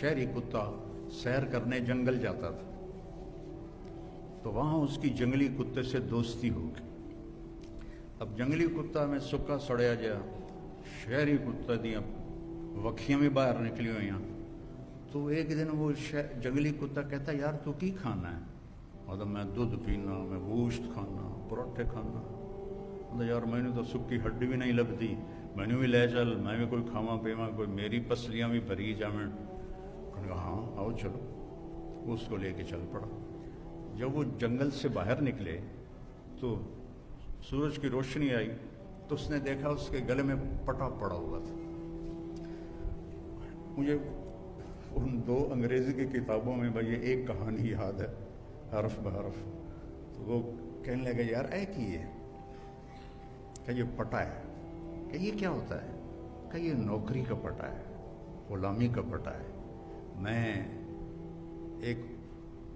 शहरी कुत्ता सैर करने जंगल जाता था, तो वहाँ उसकी जंगली कुत्ते से दोस्ती हो गई। अब जंगली कुत्ता में सुक्का सड़िया जा, शहरी कुत्ते दियाँ वखियाँ भी बाहर निकली हुई। तो एक दिन वो जंगली कुत्ता कहता, यार तू की खाना है? मतलब मैं दूध पीना, मैं गोश्त खाना, पराठे खाना। मतलब यार मैंने तो सुक्की हड्डी भी नहीं लगती, मैंने भी ले चल, मैं भी कोई खावा पीवा, कोई मेरी पसलियाँ भी भरी जावें। कहा हाँ आओ चलो। उसको लेके चल पड़ा। जब वो जंगल से बाहर निकले तो सूरज की रोशनी आई, तो उसने देखा उसके गले में पटा पड़ा हुआ था। मुझे उन दो अंग्रेजी की किताबों में भाई ये एक कहानी याद है, हरफ बहरफ। तो वो कहने लगे, यार ऐ की है? क्या ये पटा है? क्या ये क्या होता है? क्या ये नौकरी का पटा है, गुलामी का पटा है। मैं एक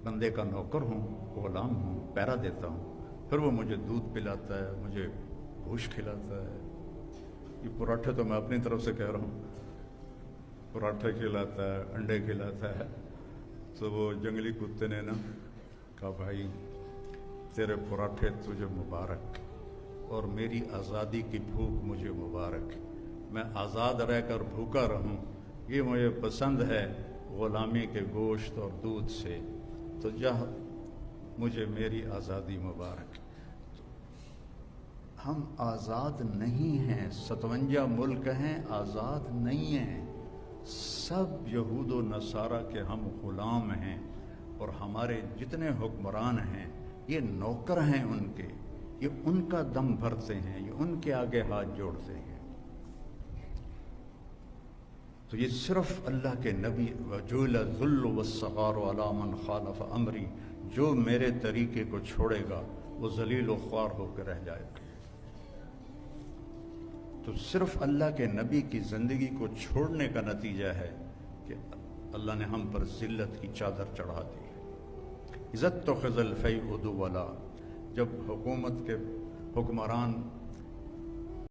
बंदे का नौकर हूँ, गुलाम हूँ, पैरा देता हूँ, फिर वो मुझे दूध पिलाता है, मुझे गोश्त खिलाता है। ये पराठे तो मैं अपनी तरफ से कह रहा हूँ, पराठे खिलाता है, अंडे खिलाता है। तो वो जंगली कुत्ते ने ना कहा, भाई तेरे पराठे तुझे मुबारक, और मेरी आज़ादी की भूख मुझे मुबारक। मैं आज़ाद रहकर भूखा रहूं, ये मुझे पसंद है ग़ुलामी के गोश्त और दूध से। तो जा, मुझे मेरी आज़ादी मुबारक। हम आज़ाद नहीं हैं, 57 मुल्क हैं, आज़ाद नहीं हैं। सब यहूद व नसारा के हम ग़ुलाम हैं, और हमारे जितने हुक्मरान हैं ये नौकर हैं उनके, ये उनका दम भरते हैं, ये उनके आगे हाथ जोड़ते हैं। तो ये सिर्फ अल्लाह के नबी वजुल ज़ुल्ल वस्सगार अला मन खालफ अमरी, जो मेरे तरीके को छोड़ेगा वो ज़लील व ख्वार होकर रह जाएगा। तो सिर्फ अल्लाह के नबी की ज़िंदगी को छोड़ने का नतीजा है कि अल्लाह ने हम पर ज़िल्लत की चादर चढ़ा दी। इज़्ज़त तो ख़ज़ल फ़ई उदु वाला, जब हुकूमत के हुक्मरान